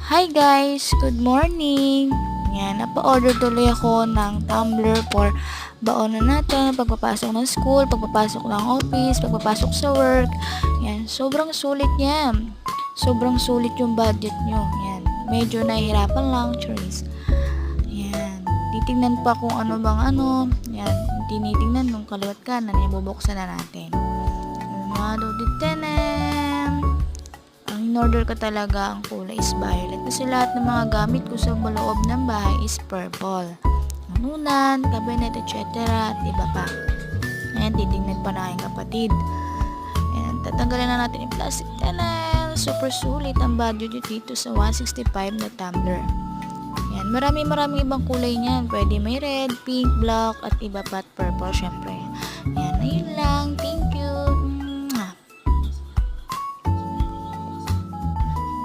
Hi guys! Good morning! Yan, napa-order tuloy ako ng tumbler for baon na natin, pagpapasok ng school, pagpapasok ng office, pagpapasok sa work. Yan, sobrang sulit yan. Sobrang sulit yung budget nyo. Yan, medyo nahihirapan lang, choice. Yan, titingnan pa kung ano bang ano. Yan, tinitingnan nung kaliwat kanan, yan, bubuksan na natin. Ang in-order ko talaga ang kulay is violet kasi lahat ng mga gamit ko sa loob ng bahay is purple. Nanunan, cabinet, etc. at iba pa. Ayan, titignan pa na aking kapatid. Ayan, tatanggalin na natin yung plastic panel. Super sulit ang budget dito sa 165 na tumbler. Ayan, maraming ibang kulay niyan. Pwede may red, pink, black, at iba pa at purple syempre. Ayan.